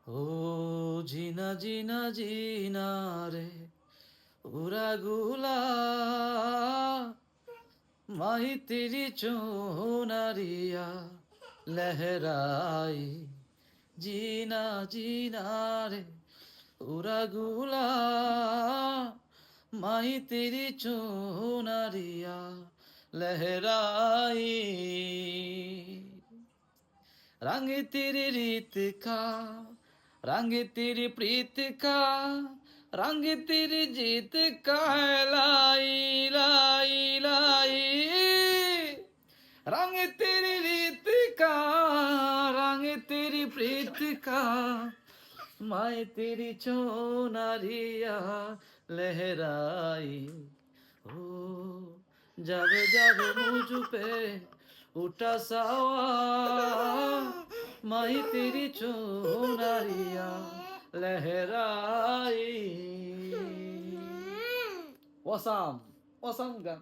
ও জিনা জিনা জিনা রে উড়াগুলা माही तेरी चोनरिया लहराई जीना जीना रे उड़ागुला माही तेरी चोनरिया लहराई रंग तेरी रीत का रंग तेरी प्रीत का रंग तेरी जीत का है लाई लाई लाई रंग तेरी रीत का रंग तेरी प्रीत का मैं तेरी चोनरिया लहराई हो जावे जावे मुझ पे उठा सावा मैं तेरी चोनरिया लहराई ওয়াসাম ওয়াসাম গান